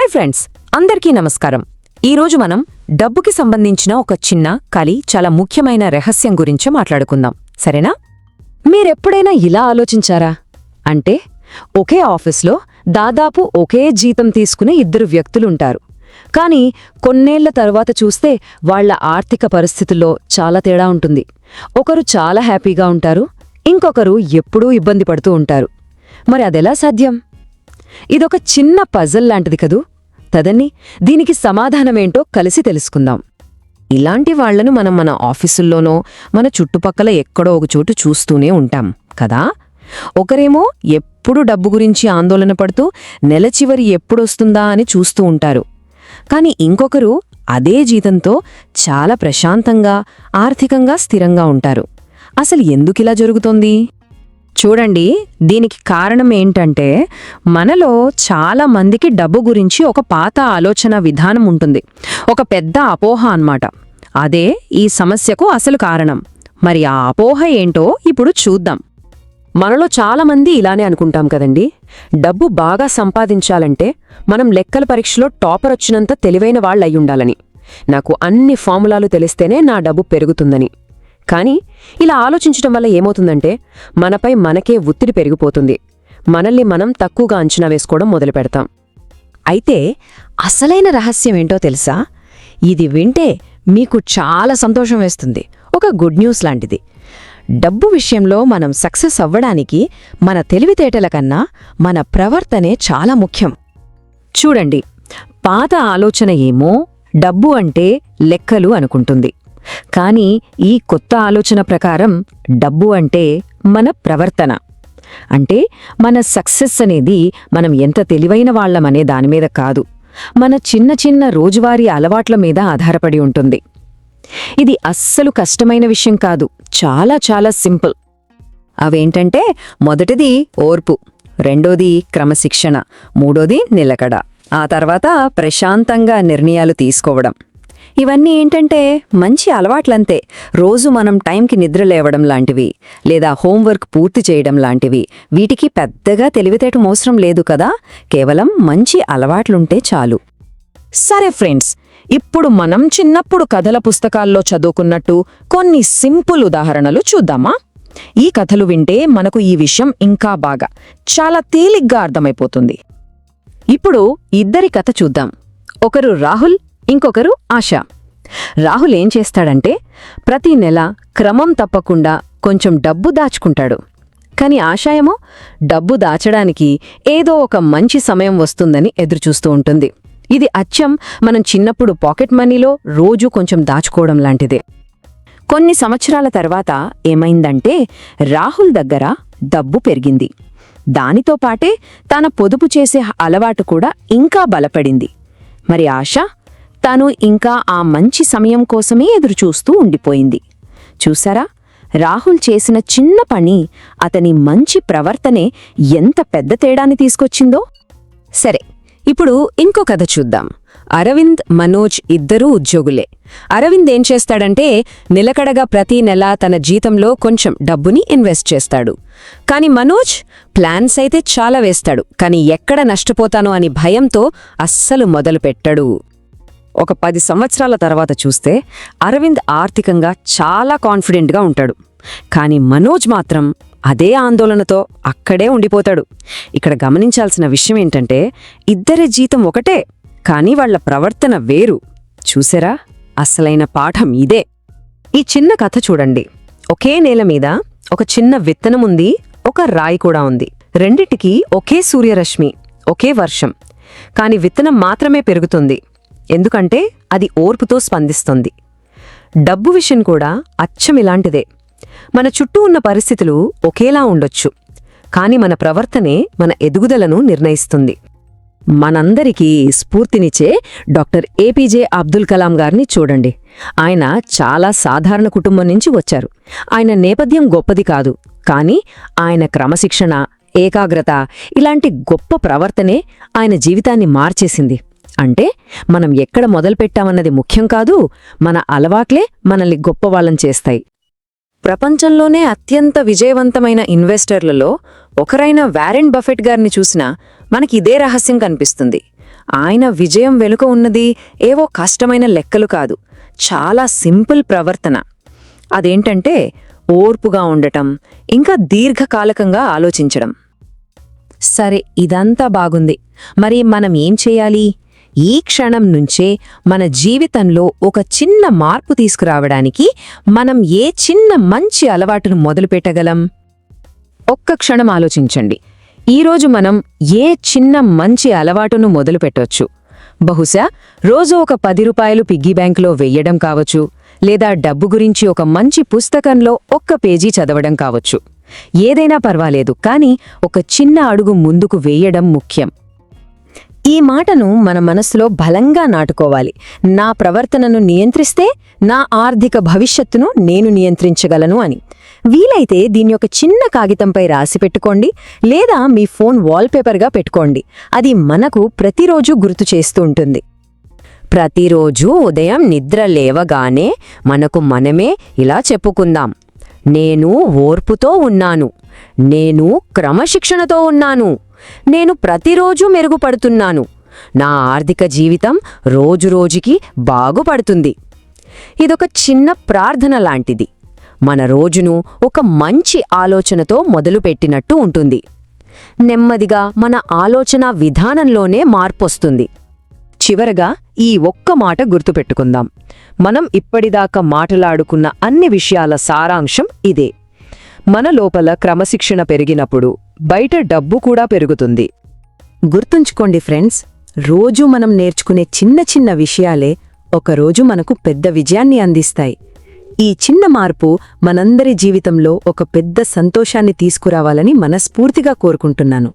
Hi friends, అందరికీ నమస్కారం. ఈరోజు మనం డబ్బుకి సంబంధించిన ఒక చిన్న చాలా ముఖ్యమైన రహస్యం గురించి మాట్లాడుకుందాం, సరేనా? మీరెప్పుడైనా ఇలా ఆలోచించారా? అంటే ఒకే ఆఫీస్లో దాదాపు ఒకే జీతం తీసుకునే ఇద్దరు వ్యక్తులుంటారు. కానీ కొన్నేళ్ల తర్వాత చూస్తే వాళ్ల ఆర్థిక పరిస్థితుల్లో చాలా తేడా ఉంటుంది. ఒకరు చాలా హ్యాపీగా ఉంటారు, ఇంకొకరు ఎప్పుడూ ఇబ్బంది పడుతూ ఉంటారు. మరి అదెలా సాధ్యం? ఇదొక చిన్న పజల్ లాంటిది కదూ. తదన్ని దీనికి సమాధానమేంటో కలిసి తెలుసుకుందాం. ఇలాంటి వాళ్లను మనం మన ఆఫీసుల్లోనో మన చుట్టుపక్కల ఎక్కడో ఒకచోటు చూస్తూనే ఉంటాం కదా. ఒకరేమో ఎప్పుడు డబ్బు గురించి ఆందోళన పడుతూ నెల చివరి ఎప్పుడొస్తుందా అని చూస్తూ ఉంటారు. కాని ఇంకొకరు అదే జీతంతో చాలా ప్రశాంతంగా, ఆర్థికంగా స్థిరంగా ఉంటారు. అసలు ఎందుకిలా జరుగుతోంది? చూడండి, దీనికి కారణం ఏంటంటే మనలో చాలా మందికి డబ్బు గురించి ఒక పాత ఆలోచన విధానం ఉంటుంది, ఒక పెద్ద అపోహ అన్నమాట. అదే ఈ సమస్యకు అసలు కారణం. మరి ఆ అపోహ ఏంటో ఇప్పుడు చూద్దాం. మనలో చాలామంది ఇలానే అనుకుంటాం కదండి, డబ్బు బాగా సంపాదించాలంటే మనం లెక్కల పరీక్షలో టాపర్ వచ్చినంత తెలివైన వాళ్ళయ్యుండాలని, నాకు అన్ని ఫార్ములాలు తెలిస్తేనే నా డబ్బు పెరుగుతుందని. కానీ ఇలా ఆలోచించటం వల్ల ఏమవుతుందంటే మనపై మనకే ఒత్తిడి పెరిగిపోతుంది, మనల్ని మనం తక్కువగా అంచనా వేసుకోవడం మొదలుపెడతాం. అయితే అసలైన రహస్యమేంటో తెలుసా? ఇది వింటే మీకు చాలా సంతోషం వేస్తుంది, ఒక గుడ్ న్యూస్ లాంటిది. డబ్బు విషయంలో మనం సక్సెస్ అవ్వడానికి మన తెలివితేటల కన్నా మన ప్రవర్తనే చాలా ముఖ్యం. చూడండి, పాత ఆలోచన ఏమో డబ్బు అంటే లెక్కలు అనుకుంటుంది. కానీ ఈ కొత్త ఆలోచన ప్రకారం డబ్బు అంటే మన ప్రవర్తన. అంటే మన సక్సెస్ అనేది మనం ఎంత తెలివైన వాళ్లమనే దానిమీద కాదు, మన చిన్న చిన్న రోజువారీ అలవాట్ల మీద ఆధారపడి ఉంటుంది. ఇది అస్సలు కష్టమైన విషయం కాదు, చాలా చాలా సింపుల్. అవేంటంటే మొదటిది ఓర్పు, రెండోది క్రమశిక్షణ, మూడోది నిలకడ, ఆ తర్వాత ప్రశాంతంగా నిర్ణయాలు తీసుకోవడం. ఇవన్నీ ఏంటంటే మంచి అలవాట్లంతే. రోజు మనం టైంకి నిద్ర లేవడం లాంటివి, లేదా హోంవర్క్ పూర్తి చేయడం లాంటివి. వీటికి పెద్దగా తెలివితేటం అవసరం లేదు కదా, కేవలం మంచి అలవాట్లుంటే చాలు. సరే ఫ్రెండ్స్, ఇప్పుడు మనం చిన్నప్పుడు కథల పుస్తకాల్లో చదువుకున్నట్టు కొన్ని సింపుల్ ఉదాహరణలు చూద్దామా? ఈ కథలు వింటే మనకు ఈ విషయం ఇంకా బాగా, చాలా తేలిగ్గా అర్థమైపోతుంది. ఇప్పుడు ఇద్దరి కథ చూద్దాం. ఒకరు రాహుల్, ఇంకొకరు ఆశా. రాహుల్ ఏం చేస్తాడంటే ప్రతి నెల క్రమం తప్పకుండా కొంచెం డబ్బు దాచుకుంటాడు. కాని ఆశా ఏమో డబ్బు దాచడానికి ఏదో ఒక మంచి సమయం వస్తుందని ఎదురుచూస్తూ ఉంటుంది. ఇది అచ్చం మనం చిన్నప్పుడు పాకెట్ మనీలో రోజూ కొంచెం దాచుకోవడం లాంటిదే. కొన్ని సంవత్సరాల తర్వాత ఏమైందంటే రాహుల్ దగ్గర డబ్బు పెరిగింది. దానితో పాటే తన పొదుపు చేసే అలవాటు కూడా ఇంకా బలపడింది. మరి ఆశా తాను ఇంకా ఆ మంచి సమయం కోసమే ఎదురుచూస్తూ ఉండిపోయింది. చూసారా, రాహుల్ చేసిన చిన్న పని అతని మంచి ప్రవర్తనే ఎంత పెద్ద తేడాని తీసుకొచ్చిందో. సరే, ఇప్పుడు ఇంకో కథ చూద్దాం. అరవింద్, మనోజ్ ఇద్దరూ ఉద్యోగులే. అరవింద్ ఏం చేస్తాడంటే నిలకడగా ప్రతీ నెలా తన జీతంలో కొంచెం డబ్బుని ఇన్వెస్ట్ చేస్తాడు. కాని మనోజ్ ప్లాన్స్ అయితే చాలా వేస్తాడు, కాని ఎక్కడ నష్టపోతానో అని భయంతో అస్సలు మొదలుపెట్టడు. ఒక 10 సంవత్సరాల తర్వాత చూస్తే అరవింద్ ఆర్థికంగా చాలా కాన్ఫిడెంట్గా ఉంటాడు. కాని మనోజ్ మాత్రం అదే ఆందోళనతో అక్కడే ఉండిపోతాడు. ఇక్కడ గమనించాల్సిన విషయం ఏంటంటే ఇద్దరి జీతం ఒకటే, కానీ వాళ్ల ప్రవర్తన వేరు. చూసారా, అసలైన పాఠం ఇదే. ఈ చిన్న కథ చూడండి. ఒకే నేల మీద ఒక చిన్న విత్తనముంది, ఒక రాయి కూడా ఉంది. రెండిటికీ ఒకే సూర్యరశ్మి, ఒకే వర్షం. కాని విత్తనం మాత్రమే పెరుగుతుంది, ఎందుకంటే అది ఓర్పుతో స్పందిస్తుంది. డబ్బు విషయం కూడా అచ్చమిలాంటిదే. మన చుట్టూ ఉన్న పరిస్థితులు ఒకేలా ఉండొచ్చు, కాని మన ప్రవర్తనే మన ఎదుగుదలను నిర్ణయిస్తుంది. మనందరికీ స్ఫూర్తినిచ్చే డాక్టర్ ఏపీజే అబ్దుల్ కలాం గారిని చూడండి. ఆయన చాలా సాధారణ కుటుంబం నుంచి వచ్చారు. ఆయన నేపథ్యం గొప్పది కాదు, కాని ఆయన క్రమశిక్షణ, ఏకాగ్రత, ఇలాంటి గొప్ప ప్రవర్తనే ఆయన జీవితాన్ని మార్చేసింది. అంటే మనం ఎక్కడ మొదలుపెట్టామన్నది ముఖ్యం కాదు, మన అలవాట్లే మనల్ని గొప్పవాళ్లం చేస్తాయి. ప్రపంచంలోనే అత్యంత విజయవంతమైన ఇన్వెస్టర్లలో ఒకరైన వారెన్ బఫెట్ గారిని చూసినా మనకి ఇదే రహస్యం కనిపిస్తుంది. ఆయన విజయం వెనుక ఉన్నది ఏవో కష్టమైన లెక్కలు కాదు, చాలా సింపుల్ ప్రవర్తన. అదేంటంటే ఓర్పుగా ఉండటం, ఇంకా దీర్ఘకాలకంగా ఆలోచించడం. సరే, ఇదంతా బాగుంది. మరి మనం ఏం చేయాలి? ఈ క్షణం నుంచే మన జీవితంలో ఒక చిన్న మార్పు తీసుకురావడానికి మనం ఏ చిన్న మంచి అలవాటును మొదలుపెట్టగలం? ఒక్క క్షణం ఆలోచించండి. ఈరోజు మనం ఏ చిన్న మంచి అలవాటును మొదలుపెట్టొచ్చు? బహుశా రోజు ఒక 10 రూపాయలు పిగ్గీ బ్యాంకులో వెయ్యడం కావచ్చు, లేదా డబ్బు గురించి ఒక మంచి పుస్తకంలో ఒక్క పేజీ చదవడం కావచ్చు. ఏదైనా పర్వాలేదు, కానీ ఒక చిన్న అడుగు ముందుకు వేయడం ముఖ్యం. ఈ మాటను మన మనసులో బలంగా నాటుకోవాలి. నా ప్రవర్తనను నియంత్రిస్తే నా ఆర్థిక భవిష్యత్తును నేను నియంత్రించగలను అని. వీలైతే దీన్ని ఒక చిన్న కాగితంపై రాసిపెట్టుకోండి, లేదా మీ ఫోన్ వాల్పేపర్గా పెట్టుకోండి. అది మనకు ప్రతిరోజు గుర్తు చేస్తూ ఉంటుంది. ప్రతిరోజూ ఉదయం నిద్ర లేవగానే మనకు మనమే ఇలా చెప్పుకుందాం: నేను ఓర్పుతో ఉన్నాను, నేను క్రమశిక్షణతో ఉన్నాను, నేను ప్రతిరోజూ మెరుగుపడుతున్నాను, నా ఆర్థిక జీవితం రోజురోజుకి బాగుపడుతుంది. ఇదొక చిన్న ప్రార్థన లాంటిది. మన రోజును ఒక మంచి ఆలోచనతో మొదలుపెట్టినట్టు ఉంటుంది. నెమ్మదిగా మన ఆలోచన విధానంలోనే మార్పొస్తుంది. చివరగా ఈ ఒక్క మాట గుర్తుపెట్టుకుందాం. మనం ఇప్పటిదాకా మాట్లాడుకున్న అన్ని విషయాల సారాంశం ఇదే: మన లోపల క్రమశిక్షణ పెరిగినప్పుడు బయట డబ్బు కూడా పెరుగుతుంది. గుర్తుంచుకోండి ఫ్రెండ్స్, రోజూ మనం నేర్చుకునే చిన్న చిన్న విషయాలే ఒకరోజు మనకు పెద్ద విజయాన్ని అందిస్తాయి. ఈ చిన్న మార్పు మనందరి జీవితంలో ఒక పెద్ద సంతోషాన్ని తీసుకురావాలని మనస్ఫూర్తిగా కోరుకుంటున్నాను.